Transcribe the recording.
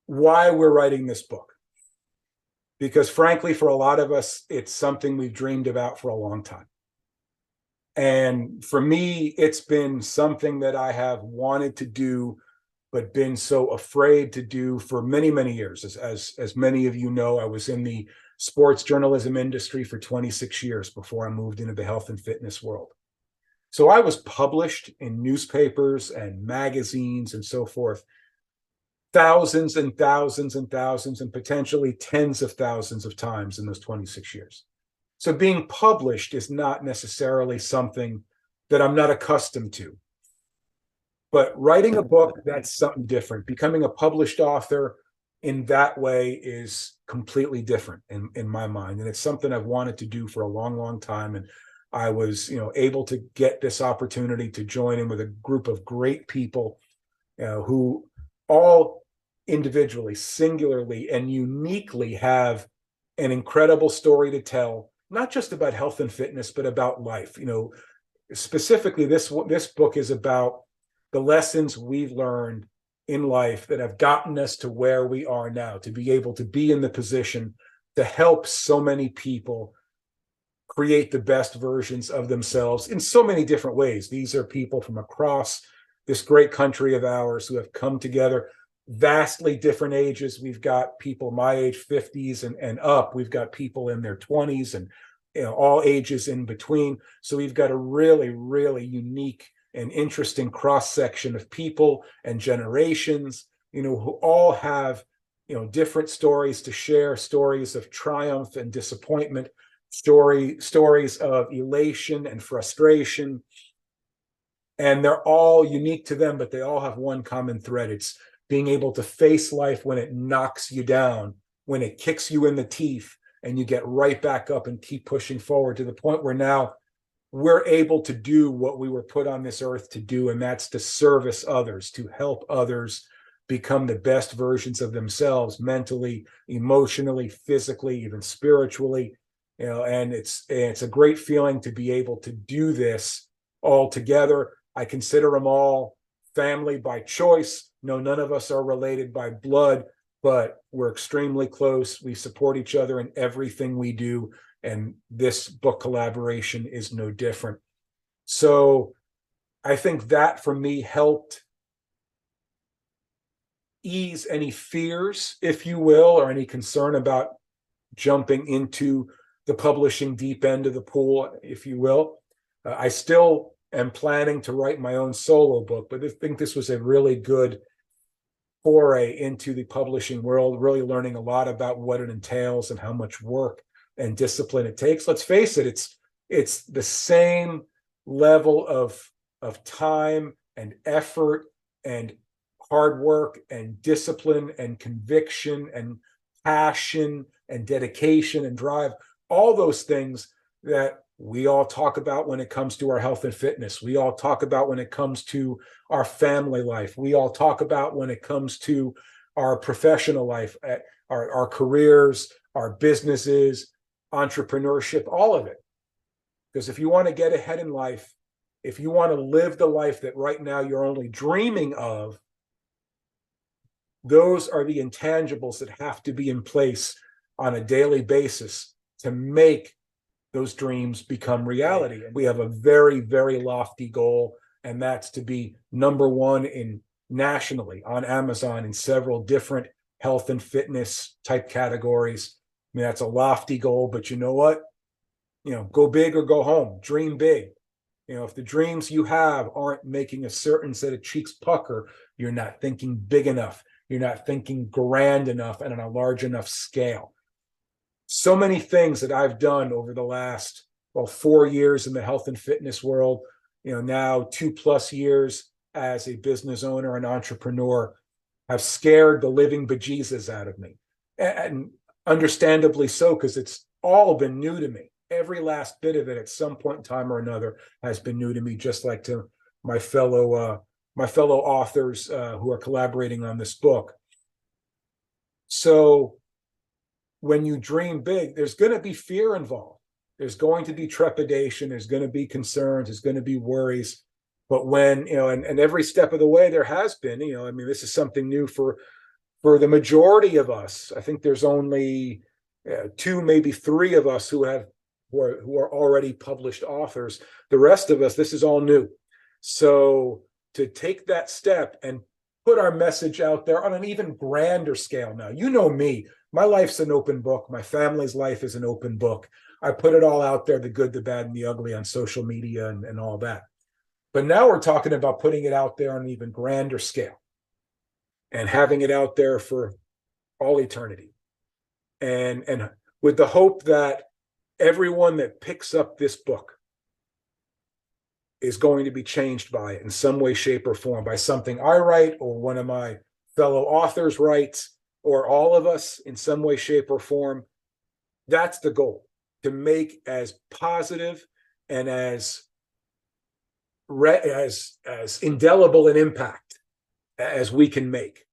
why we're writing this book. Because frankly, for a lot of us, it's something we've dreamed about for a long time. And for me, it's been something that I have wanted to do, but been so afraid to do for many, many years. As many of you know, I was in the sports journalism industry for 26 years before I moved into the health and fitness world. So I was published in newspapers and magazines and so forth, thousands and thousands and thousands and potentially tens of thousands of times in those 26 years. So being published is not necessarily something that I'm not accustomed to. But writing a book, that's something different. Becoming a published author in that way is completely different in my mind. And it's something I've wanted to do for a long, long time. And I was, able to get this opportunity to join in with a group of great people who all individually, singularly, and uniquely have an incredible story to tell, not just about health and fitness, but about life. Specifically, this book is about the lessons we've learned in life that have gotten us to where we are now, to be able to be in the position to help so many people create the best versions of themselves in so many different ways. These are people from across this great country of ours who have come together, vastly different ages. We've got people my age, 50s and up. We've got people in their 20s and all ages in between. So we've got a really, really unique and interesting cross-section of people and generations, who all have, different stories to share, stories of triumph and disappointment, stories of elation and frustration. And they're all unique to them, but they all have one common thread. It's being able to face life when it knocks you down, when it kicks you in the teeth, and you get right back up and keep pushing forward to the point where now we're able to do what we were put on this earth to do, and that's to service others, to help others become the best versions of themselves, mentally, emotionally, physically, even spiritually. And it's a great feeling to be able to do this all together. I consider them all family by choice. No, none of us are related by blood, but we're extremely close. We support each other in everything we do. And this book collaboration is no different. So I think that for me helped ease any fears, if you will, or any concern about jumping into the publishing deep end of the pool, if you will. I still am planning to write my own solo book, but I think this was a really good foray into the publishing world, really learning a lot about what it entails and how much work and discipline it takes. Let's face it, it's the same level of time and effort and hard work and discipline and conviction and passion and dedication and drive, all those things that we all talk about when it comes to our health and fitness. We all talk about when it comes to our family life. We all talk about when it comes to our professional life, our careers, our businesses, entrepreneurship, all of it. Because if you want to get ahead in life, if you want to live the life that right now you're only dreaming of, those are the intangibles that have to be in place on a daily basis to make those dreams become reality. And we have a very, very lofty goal, and that's to be number one nationally on Amazon in several different health and fitness type categories. I mean, that's a lofty goal, but you know what? Go big or go home. Dream big. If the dreams you have aren't making a certain set of cheeks pucker, you're not thinking big enough. You're not thinking grand enough and on a large enough scale. So many things that I've done over the last 4 years in the health and fitness world, now 2+ years as a business owner and entrepreneur, have scared the living bejesus out of me. And understandably so, because it's all been new to me. Every last bit of it at some point in time or another has been new to me, just like to my fellow authors who are collaborating on this book. So when you dream big, there's going to be fear involved. There's going to be trepidation. There's going to be concerns. There's going to be worries. But when, and every step of the way there has been, I mean, this is something new for for the majority of us, I think there's only two, maybe three of us who are already published authors. The rest of us, this is all new. So to take that step and put our message out there on an even grander scale now. You know me, my life's an open book. My family's life is an open book. I put it all out there, the good, the bad, and the ugly on social media and all that. But now we're talking about putting it out there on an even grander scale and having it out there for all eternity. And with the hope that everyone that picks up this book is going to be changed by it in some way, shape, or form, by something I write or one of my fellow authors writes, or all of us in some way, shape, or form. That's the goal, to make as positive and as indelible an impact as we can make.